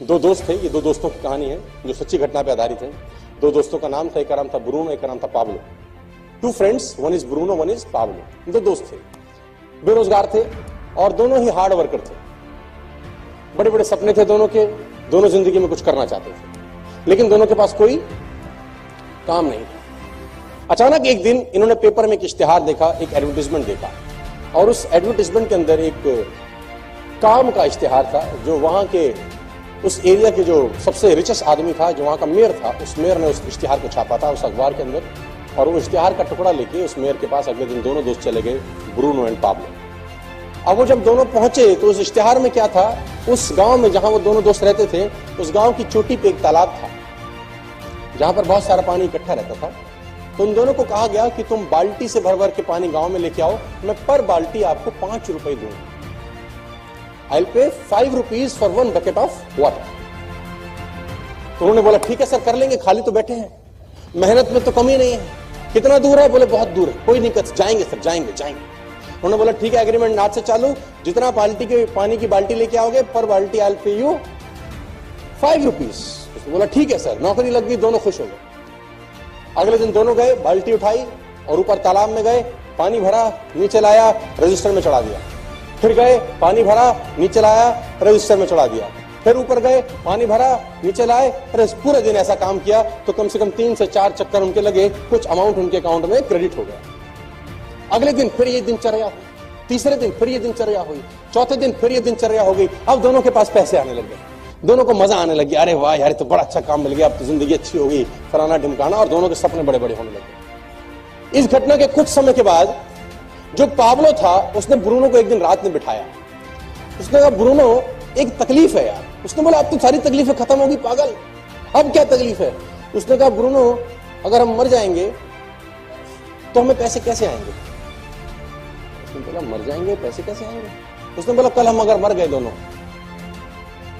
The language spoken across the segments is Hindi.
दो दोस्त थे, ये दो दोस्तों की कहानी है जो सच्ची घटना पे आधारित है। दो दोस्तों का नाम था, एक का नाम था ब्रूनो, एक का नाम था Pablo. Two friends, one is Bruno, one is Pablo. दो दोस्त थे, बेरोजगार थे और दोनों ही हार्ड वर्कर थे। बड़े बड़े सपने थे दोनों के, दोनों जिंदगी में कुछ करना चाहते थे, लेकिन दोनों के पास कोई काम नहीं था। अचानक एक दिन इन्होंने पेपर में एक इश्तिहार देखा, एक एडवर्टाइजमेंट देखा, और उस एडवर्टाइजमेंट के अंदर एक काम का इश्तिहार था जो वहां के उस एरिया के जो सबसे रिचेस्ट आदमी था, जो वहां का मेयर था, उस मेयर ने उस इश्तिहार को छापा था उस अखबार के अंदर। और वो इश्तिहार का टुकड़ा लेके उस मेयर के पास अगले दिन दोनों दोस्त चले गए, ब्रूनो एंड पाब्लो। अब वो जब दोनों पहुंचे तो उस इश्तिहार में क्या था, उस गांव में जहां वो दोनों दोस्त रहते थे, उस गांव की चोटी पे एक तालाब था जहां पर बहुत सारा पानी इकट्ठा रहता था। तो उन दोनों को कहा गया कि तुम बाल्टी से भर भर के पानी गांव में लेके आओ, मैं पर बाल्टी आपको 5 रुपए दूंगा। I'll pay 5 rupees for 1 bucket of water। तो उन्होंने बोला ठीक है सर, कर लेंगे, खाली तो बैठे हैं, मेहनत में तो कमी नहीं है। कितना दूर है? बोले बहुत दूर है। कोई नहीं, जाएंगे सर, जाएंगे। उन्होंने बोला ठीक है, एग्रीमेंट आज से चालू, जितना बाल्टी के पानी की बाल्टी लेके आओगे पर बाल्टी I'll pay you 5 rupees। उसने बोला ठीक है सर, नौकरी लग गई, दोनों खुश हो गए। अगले दिन दोनों गए, बाल्टी उठाई और ऊपर तालाब में गए, पानी भरा, नीचे लाया, रजिस्टर में चढ़ा दिया। फिर गए, पानी भरा, नीचे लाया, रजिस्टर में चढ़ा दिया। फिर ऊपर गए, पानी भरा, नीचे लाए। पूरे दिन ऐसा काम किया तो कम से कम 3 से 4 चक्कर उनके लगे, कुछ अमाउंट उनके अकाउंट में क्रेडिट हो गया। अगले दिन फिर ये दिनचर्या हुई, तीसरे दिन फिर ये दिनचर्या हुई, चौथे दिन फिर ये दिनचर्या हो गई। अब दोनों के पास पैसे आने लग गए, दोनों को मजा आने लगी, अरे वाह यार तो बड़ा अच्छा काम मिल गया, अब तो जिंदगी अच्छी हो गई, फलाना ढिमकाना, और दोनों के सपने बड़े बड़े होने लगे। इस घटना के कुछ समय के बाद जो पाब्लो था उसने ब्रूनो को एक दिन रात में बिठाया। उसने कहा ब्रूनो एक तकलीफ है यार। उसने बोला अब तो सारी तकलीफें खत्म होगी पागल, अब क्या तकलीफ है? उसने कहा ब्रूनो अगर हम मर जाएंगे तो हमें पैसे कैसे आएंगे? उसने बोला मर जाएंगे पैसे कैसे आएंगे? उसने बोला कल हम अगर मर गए दोनों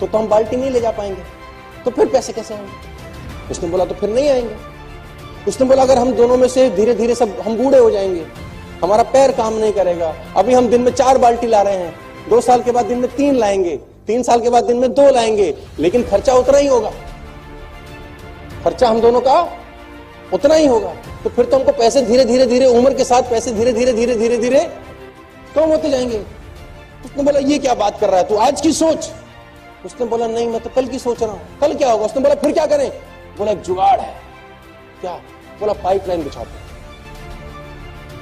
तो हम बाल्टी नहीं ले जा पाएंगे, तो फिर पैसे कैसे आएंगे? उसने बोला तो फिर नहीं आएंगे। उसने बोला अगर हम दोनों में से धीरे धीरे सब हम बूढ़े हो जाएंगे, हमारा पैर काम नहीं करेगा, अभी हम दिन में 4 बाल्टी ला रहे हैं, 2 साल के बाद दिन में 3 लाएंगे, 3 साल के बाद दिन में 2 लाएंगे, लेकिन खर्चा उतना ही होगा, खर्चा हम दोनों का उतना ही होगा। तो फिर तो हमको पैसे धीरे धीरे धीरे उम्र के साथ पैसे धीरे धीरे धीरे धीरे धीरे कम होते जाएंगे। उसने बोला ये क्या बात कर रहा है तू, आज की सोच। उसने बोला नहीं मैं तो कल की सोच रहा हूं, कल क्या होगा? उसने बोला फिर क्या करें? बोला एक जुगाड़ है। क्या? बोला पाइपलाइन बिछाते हैं,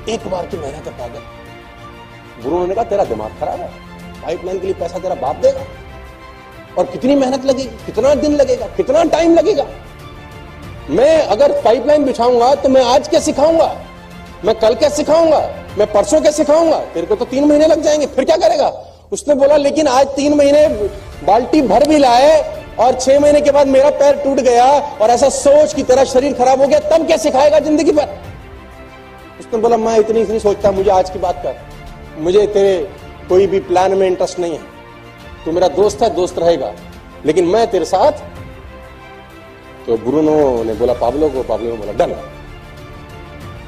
एक बार की मेहनत है पागल। ब्रूनो ने कहा तेरा दिमाग खराब है, पाइपलाइन के लिए पैसा तेरा बाप देगा, और कितनी मेहनत लगेगी, कितना दिन लगेगा, कितना टाइम लगेगा? मैं अगर पाइपलाइन बिछाऊंगा तो मैं आज क्या सिखाऊंगा, मैं कल क्या सिखाऊंगा, मैं परसों क्या सिखाऊंगा? तेरे को तो 3 महीने लग जाएंगे, फिर क्या करेगा? उसने बोला लेकिन आज 3 महीने बाल्टी भर भी लाए और 6 महीने के बाद मेरा पैर टूट गया और ऐसा सोच की तरह शरीर खराब हो गया, तब क्या सिखाएगा जिंदगी भर? उसने बोला मैं इतनी सोचता, मुझे आज की बात कर, मुझे तेरे कोई भी प्लान में इंटरेस्ट नहीं है, तू मेरा दोस्त है, दोस्त रहेगा, लेकिन मैं तेरे साथ। तो ब्रूनो ने बोला पाब्लो को, पाब्लो ने बोला डन।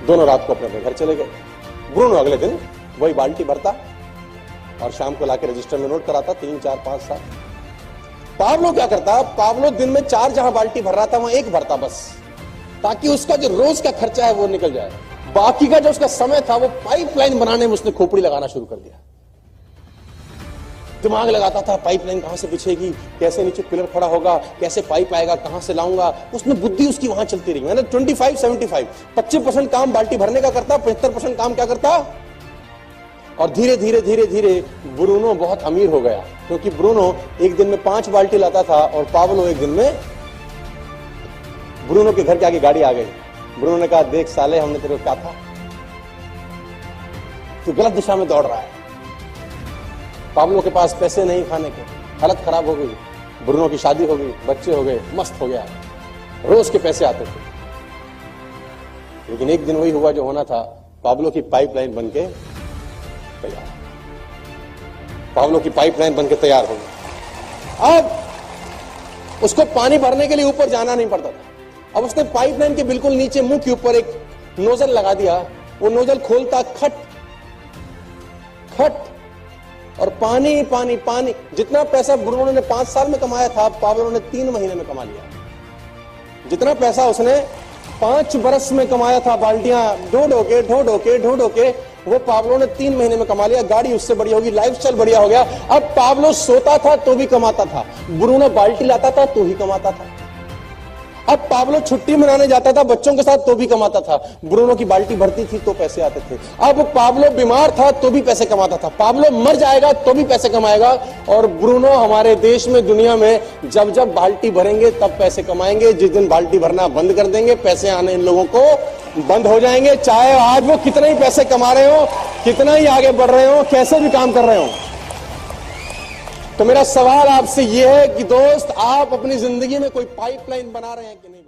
दोनों रात को अपने अपने घर चले गए। ब्रूनो अगले दिन वही बाल्टी भरता और शाम को लाके रजिस्टर में नोट कराता 3, 4, 5 साल। पाब्लो क्या करता, पाब्लो दिन में 4 जहां बाल्टी भर रहा था वहां 1 भरता बस, ताकि उसका जो रोज का खर्चा है वो निकल जाए। बाकी का जो उसका समय था वो पाइपलाइन बनाने में उसने खोपड़ी लगाना शुरू कर दिया। दिमाग लगाता था पाइपलाइन कहां से बिछेगी, कैसे नीचे पिलर खड़ा होगा, कैसे पाइप आएगा, कहां से लाऊंगा। उसमें बुद्धि उसकी वहां चलती रही। मैंने 25-75 25% काम बाल्टी भरने का करता, 75% काम क्या करता। और धीरे धीरे धीरे धीरे ब्रूनो बहुत अमीर हो गया, क्योंकि ब्रूनो एक दिन में 5 बाल्टी लाता था और पाब्लो एक दिन में। ब्रूनो के घर के आगे गाड़ी आ गई। ब्रूनो ने कहा देख साले हमने तेरे को कहा था, तू गलत दिशा में दौड़ रहा है। पाब्लो के पास पैसे नहीं खाने के, हालत खराब हो गई, ब्रूनो की शादी हो गई, बच्चे हो गए, मस्त हो गया, रोज के पैसे आते थे। लेकिन एक दिन वही हुआ जो होना था, पाब्लो की पाइपलाइन बनके तैयार, पाब्लो की पाइपलाइन बनके तैयार हो गई। अब उसको पानी भरने के लिए ऊपर जाना नहीं पड़ता था। अब उसने पाइपलाइन के बिल्कुल नीचे मुंह के ऊपर एक नोजल लगा दिया। वो नोजल खोलता खट खट और पानी पानी पानी। जितना पैसा ब्रूनो ने 5 साल में कमाया था, पाब्लो ने 3 महीने में कमा लिया। जितना पैसा उसने 5 बरस में कमाया था, बाल्टियां ढो ढो के, वो पाब्लो ने 3 महीने में कमा लिया। गाड़ी उससे बढ़िया होगी, लाइफस्टाइल बढ़िया हो गया। अब पाब्लो सोता था तो भी कमाता था, ब्रूनो बाल्टी लाता था तो ही कमाता था। अब पाब्लो छुट्टी मनाने जाता था बच्चों के साथ तो भी कमाता था, ब्रूनो की बाल्टी भरती थी तो पैसे आते थे। अब पाब्लो बीमार था तो भी पैसे कमाता था, पाब्लो मर जाएगा तो भी पैसे कमाएगा। और ब्रूनो हमारे देश में, दुनिया में जब जब बाल्टी भरेंगे तब पैसे कमाएंगे। जिस दिन बाल्टी भरना बंद कर देंगे, पैसे आने इन लोगों को बंद हो जाएंगे, चाहे आज वो कितने ही पैसे कमा रहे हो, कितना ही आगे बढ़ रहे हो, कैसे भी काम कर रहे हो। तो मेरा सवाल आपसे यह है कि दोस्त, आप अपनी जिंदगी में कोई पाइपलाइन बना रहे हैं कि नहीं?